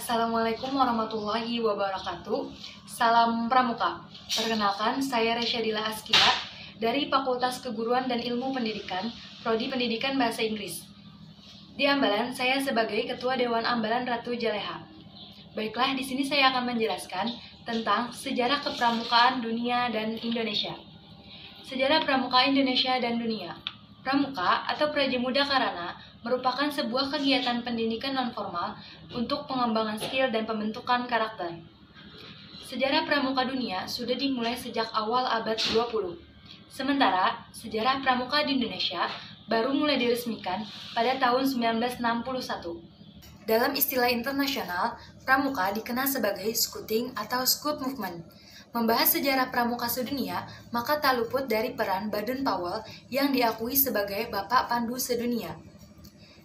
Assalamualaikum warahmatullahi wabarakatuh. Salam Pramuka. Perkenalkan, saya Resyadila Askila dari Fakultas Keguruan dan Ilmu Pendidikan, Prodi Pendidikan Bahasa Inggris. Di Ambalan, saya sebagai Ketua Dewan Ambalan Ratu Jaleha. Baiklah, di sini saya akan menjelaskan tentang sejarah kepramukaan dunia dan Indonesia. Sejarah pramuka Indonesia dan dunia. Pramuka atau Prajamuda Karana merupakan sebuah kegiatan pendidikan nonformal untuk pengembangan skill dan pembentukan karakter. Sejarah pramuka dunia sudah dimulai sejak awal abad 20. Sementara sejarah pramuka di Indonesia baru mulai diresmikan pada tahun 1961. Dalam istilah internasional, pramuka dikenal sebagai Scouting atau Scout Movement. Membahas sejarah pramuka sedunia, maka tak luput dari peran Baden-Powell yang diakui sebagai Bapak Pandu Sedunia.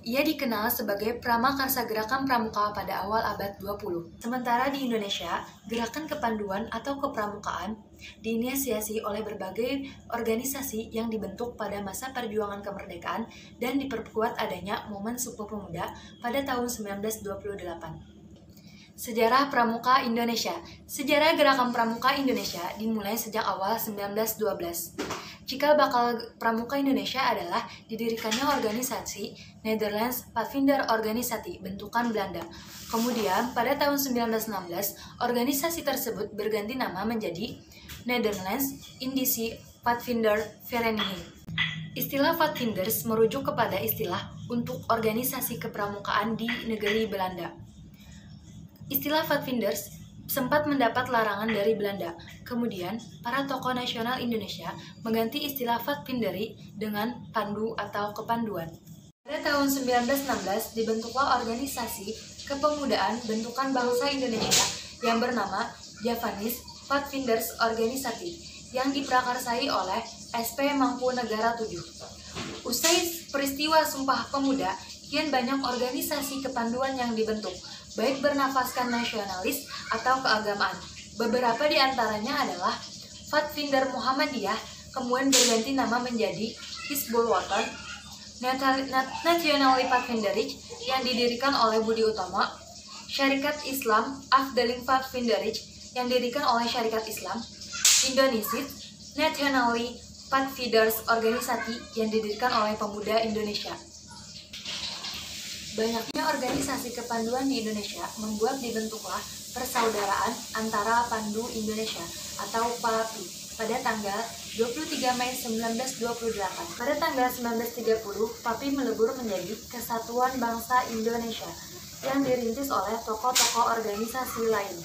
Ia dikenal sebagai pramakarsa gerakan pramuka pada awal abad 20. Sementara di Indonesia, gerakan kepanduan atau kepramukaan diinisiasi oleh berbagai organisasi yang dibentuk pada masa perjuangan kemerdekaan dan diperkuat adanya momen Sumpah Pemuda pada tahun 1928. Sejarah Pramuka Indonesia. Sejarah gerakan pramuka Indonesia dimulai sejak awal 1912. Cikal bakal pramuka Indonesia adalah didirikannya organisasi Nederlands Pathfinder Organisatie bentukan Belanda. Kemudian pada tahun 1916, organisasi tersebut berganti nama menjadi Nederlands Indische Pathfinder Vereniging. Istilah Pathfinders merujuk kepada istilah untuk organisasi kepramukaan di negeri Belanda. Istilah Pathfinders sempat mendapat larangan dari Belanda. Kemudian, para tokoh nasional Indonesia mengganti istilah Pathfindery dengan pandu atau kepanduan. Pada tahun 1916 dibentuklah organisasi kepemudaan bentukan bangsa Indonesia yang bernama Javanese Pathfinders Organisatie yang diprakarsai oleh SP Mangkunegara VII. Usai peristiwa Sumpah Pemuda, kian banyak organisasi kepanduan yang dibentuk, baik bernafaskan nasionalis atau keagamaan. Beberapa di antaranya adalah Pathfinder Muhammadiyah, kemudian berganti nama menjadi Hizbul Wathan, Nationally Pathfinderij yang didirikan oleh Budi Utomo, Syarikat Islam Afdaling Pathfinderij yang didirikan oleh Syarikat Islam, Indonesia Nationally Pathfinders Organisatie yang didirikan oleh Pemuda Indonesia. Banyaknya organisasi kepanduan di Indonesia membuat dibentuklah Persaudaraan Antara Pandu Indonesia atau PAPI pada tanggal 23 Mei 1928. Pada tanggal 1930, PAPI melebur menjadi Kesatuan Bangsa Indonesia yang dirintis oleh tokoh-tokoh organisasi lain.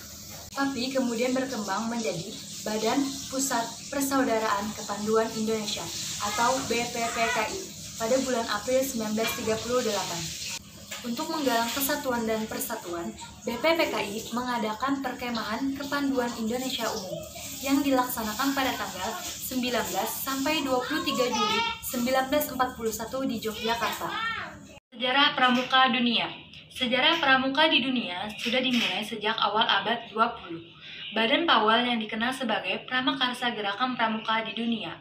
PAPI kemudian berkembang menjadi Badan Pusat Persaudaraan Kepanduan Indonesia atau BPPKI pada bulan April 1938. Untuk menggalang kesatuan dan persatuan, BPPKI mengadakan Perkemahan Kepanduan Indonesia Umum yang dilaksanakan pada tanggal 19 sampai 23 Juli 1941 di Yogyakarta. Sejarah Pramuka Dunia. Sejarah pramuka di dunia sudah dimulai sejak awal abad 20. Baden-Powell yang dikenal sebagai pramakarsa gerakan pramuka di dunia.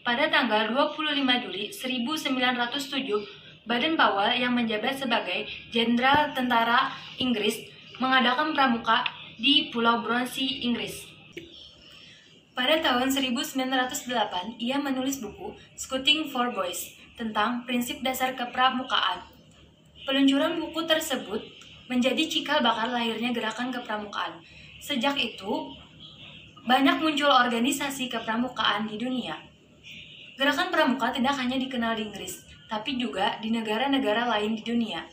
Pada tanggal 25 Juli 1907, Baden-Powell yang menjabat sebagai Jenderal Tentara Inggris mengadakan pramuka di Pulau Bronsey, Inggris. Pada tahun 1908, ia menulis buku Scouting for Boys tentang prinsip dasar kepramukaan. Peluncuran buku tersebut menjadi cikal bakal lahirnya gerakan kepramukaan. Sejak itu, banyak muncul organisasi kepramukaan di dunia. Gerakan pramuka tidak hanya dikenal di Inggris, tapi juga di negara-negara lain di dunia.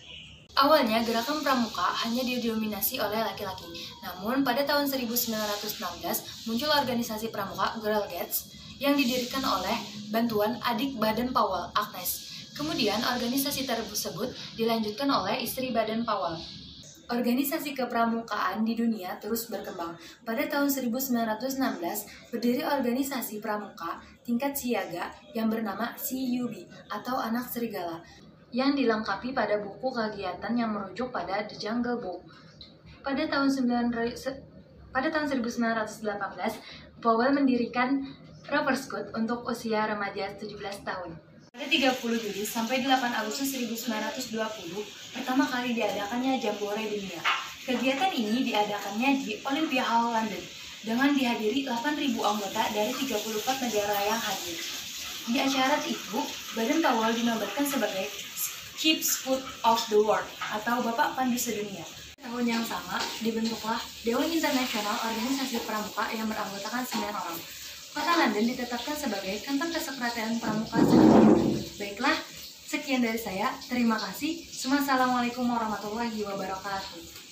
Awalnya, gerakan pramuka hanya didominasi oleh laki-laki. Namun, pada tahun 1916, muncul organisasi pramuka Girl Guides yang didirikan oleh bantuan adik Baden-Powell, Agnes. Kemudian, organisasi tersebut dilanjutkan oleh istri Baden-Powell. Organisasi kepramukaan di dunia terus berkembang. Pada tahun 1916, berdiri organisasi pramuka tingkat siaga yang bernama CUB atau Anak Serigala, yang dilengkapi pada buku kegiatan yang merujuk pada The Jungle Book. Pada tahun 1918, Powell mendirikan Rover Scout untuk usia remaja 17 tahun. Pada 30 Juli sampai 8 Agustus 1920, pertama kali diadakannya Jambore Dunia. Kegiatan Kegiatan ini diadakannya di Olympia Hall London dengan dihadiri 8.000 anggota dari 34 negara yang hadir. Di acara itu, Baden Powell dinobatkan sebagai Chief Scout of the World atau Bapak Pandu Sedunia. Tahun yang sama, dibentuklah Dewan Internasional Organisasi Pramuka yang beranggotakan 9 orang. Kota London ditetapkan sebagai kantor kesekretariatan pramuka sedunia. Baiklah, sekian dari saya. Terima kasih. Assalamualaikum warahmatullahi wabarakatuh.